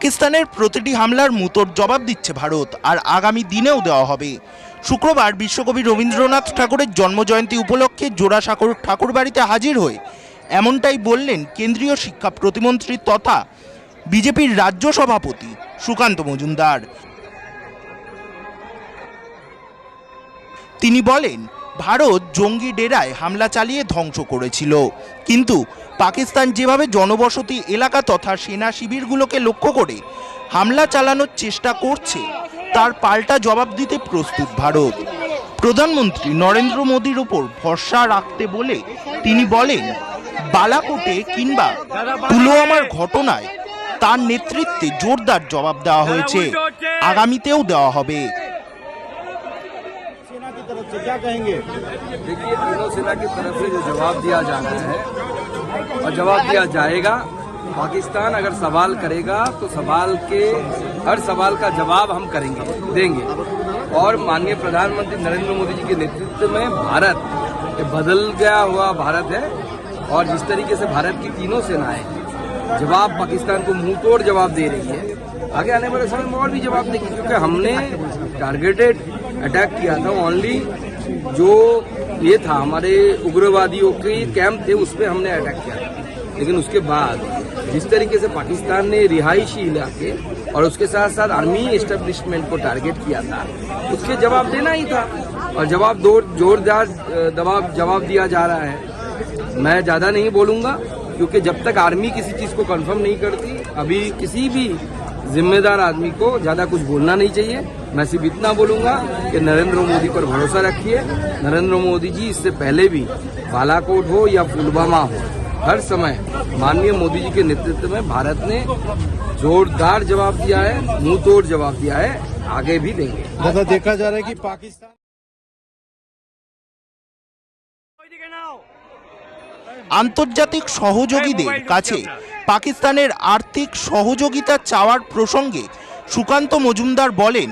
পাকিস্তানের প্রতিটি হামলার মুতোর জবাব দিচ্ছে ভারত, আর আগামী দিনেও দেওয়া হবে। শুক্রবার বিশ্বকবি রবীন্দ্রনাথ ঠাকুরের জন্মজয়ন্তী উপলক্ষে জোড়াসাঁকোর ঠাকুরবাড়িতে হাজির হয়ে এমনটাই বললেন কেন্দ্রীয় শিক্ষা প্রতিমন্ত্রী তথা বিজেপির রাজ্য সভাপতি সুকান্ত মজুমদার। তিনি বলেন, ভারত জঙ্গি ডেরায় হামলা চালিয়ে ধ্বংস করেছিল, কিন্তু পাকিস্তান যেভাবে জনবসতি এলাকা তথা সেনা শিবিরগুলোকে লক্ষ্য করে হামলা চালানোর চেষ্টা করছে, তার পাল্টা জবাব দিতে প্রস্তুত ভারত। প্রধানমন্ত্রী নরেন্দ্র মোদীর উপর ভরসা রাখতে বলে তিনি বলেন, বালাকোটে কিংবা পুলওয়ামার ঘটনায় তার নেতৃত্বে জোরদার জবাব দেওয়া হয়েছে, আগামীতেও দেওয়া হবে। क्या कहेंगे? देखिए, तीनों सेना की तरफ से जो जवाब दिया जाना है और जवाब दिया जाएगा। पाकिस्तान अगर सवाल करेगा तो हर सवाल का जवाब हम देंगे। और माननीय प्रधानमंत्री नरेंद्र मोदी जी के नेतृत्व में भारत बदल गया हुआ भारत है, और जिस तरीके से भारत की तीनों सेनाएं जवाब पाकिस्तान को मुंह तोड़ जवाब दे रही है, आगे आने वाले समय में और भी जवाब देंगे, क्योंकि हमने टारगेटेड अटैक किया था। ओनली जो ये था हमारे उग्रवादियों के कैंप थे, उस पर हमने अटैक किया था। लेकिन उसके बाद जिस तरीके से पाकिस्तान ने रिहायशी इलाके और उसके साथ साथ आर्मी एस्टेब्लिशमेंट को टारगेट किया था, उसके जवाब देना ही था, और जोरदार जवाब दिया जा रहा है। मैं ज्यादा नहीं बोलूंगा, क्योंकि जब तक आर्मी किसी चीज को कंफर्म नहीं करती, अभी किसी भी जिम्मेदार आदमी को ज्यादा कुछ बोलना नहीं चाहिए। मैं सिर्फ इतना बोलूंगा कि नरेंद्र मोदी पर भरोसा रखिए। नरेंद्र मोदी जी इससे पहले भी बालाकोट हो या पुलवामा हो, हर समय माननीय मोदी जी के नेतृत्व में भारत ने जोरदार जवाब दिया है, मुंह तोड़ जवाब दिया है, आगे भी देंगे। दादा, देखा जा रहा है कि पाकिस्तान আন্তর্জাতিক সহযোগীদের কাছে পাকিস্তানের আর্থিক সহযোগিতা চাওয়ার প্রসঙ্গে সুকান্ত মজুমদার বলেন,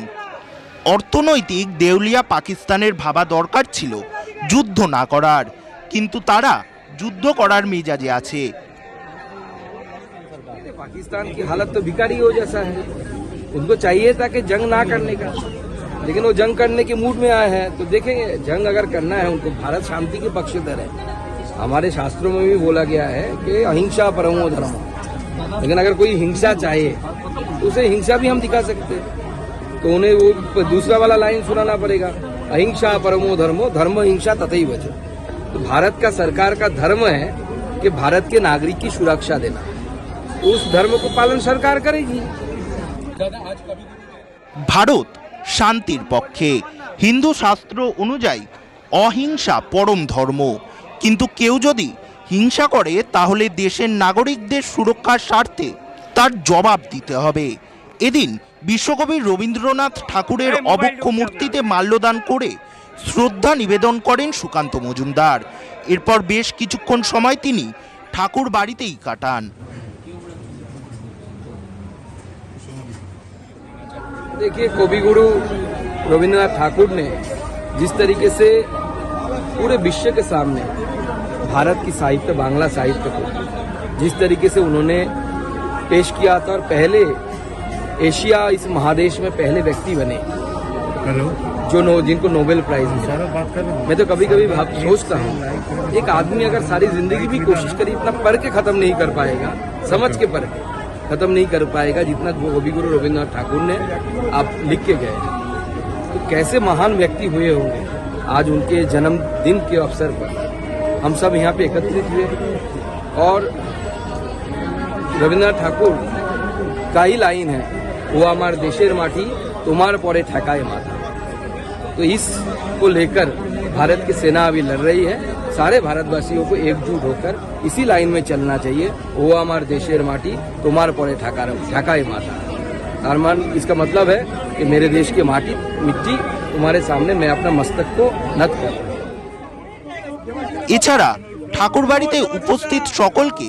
অর্থনৈতিক দেউলিয়া পাকিস্তানের ভাবা দরকার ছিল যুদ্ধ না করার, কিন্তু তারা যুদ্ধ করার মেজাজে আছে। पाकिस्तान की हालत तो भिखारियों जैसा है, उनको चाहिए था कि जंग ना करने का, लेकिन वो जंग करने के मूड में आए हैं। तो देखेंगे, जंग अगर करना है उनको, भारत शांति के पक्षधर है। हमारे शास्त्रों में भी बोला गया है कि अहिंसा परमो धर्म, लेकिन अगर कोई हिंसा चाहे तो उसे हिंसा भी हम दिखा सकते हैं। तो उन्हें वो दूसरा वाला लाइन सुनाना पड़ेगा, अहिंसा परमो धर्मो धर्म हिंसा तथैव च। तो भारत का सरकार का धर्म है कि भारत के नागरिक की सुरक्षा देना, तो उस धर्म को पालन सरकार करेगी। ভারত শান্তির পক্ষে, হিন্দু শাস্ত্র অনুযায়ী অহিংসা পরম ধর্ম, কিন্তু কেউ যদি হিংসা করে তাহলে দেশের নাগরিকদের সুরক্ষার স্বার্থে তার জবাব দিতে হবে। এদিন বিশ্বকবি রবীন্দ্রনাথ ঠাকুরের অবক্ষ মূর্তিতে মাল্যদান করে শ্রদ্ধা নিবেদন করেন সুকান্ত মজুমদার। এরপর বেশ কিছুক্ষণ সময় তিনি ঠাকুর বাড়িতেই কাটান। देखिए, कवि गुरु रविंद्रनाथ ठाकुर ने जिस तरीके से पूरे विश्व के सामने भारत की साहित्य, बांग्ला साहित्य को जिस तरीके से उन्होंने पेश किया था, और पहले एशिया इस महादेश में पहले व्यक्ति बने जिनको नोबेल प्राइज मिला। मैं तो कभी कभी सोचता हूँ, एक आदमी अगर सारी जिंदगी भी कोशिश करे, इतना पढ़ के खत्म नहीं कर पाएगा, समझ के पढ़ के खत्म नहीं कर पाएगा जितना कवि गुरु रविंद्रनाथ ठाकुर ने आप लिख के गए। तो कैसे महान व्यक्ति हुए होंगे। आज उनके जन्मदिन के अवसर पर हम सब यहाँ पे एकत्रित हुए, और रविंद्रनाथ ठाकुर का ही लाइन है, वो हमारे देशेर माटी तुम्हारे परे ठेकाए माता। तो इसको लेकर भारत की सेना अभी लड़ रही है। सारे भारतवासियों को एकजुट होकर इसी लाइन में चलना चाहिए, वो हमारे देशेर माटी तुम्हारे परे ठेकाए माता। अरमान, इसका मतलब है कि मेरे देश की माटी मिट्टी तुम्हारे सामने मैं अपना मस्तक को नत कर। এছাড়া ঠাকুরবাড়িতে উপস্থিত সকলকে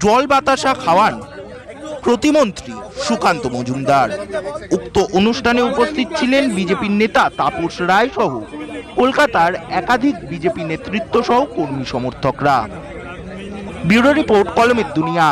জল বাতাসা খাওয়ান প্রতিমন্ত্রী সুকান্ত মজুমদার। উক্ত অনুষ্ঠানে উপস্থিত ছিলেন বিজেপির নেতা তাপস রায় সহ কলকাতার একাধিক বিজেপি নেতৃত্ব সহ কর্মী সমর্থকরা। ব্যুরো রিপোর্ট, কলমের দুনিয়া।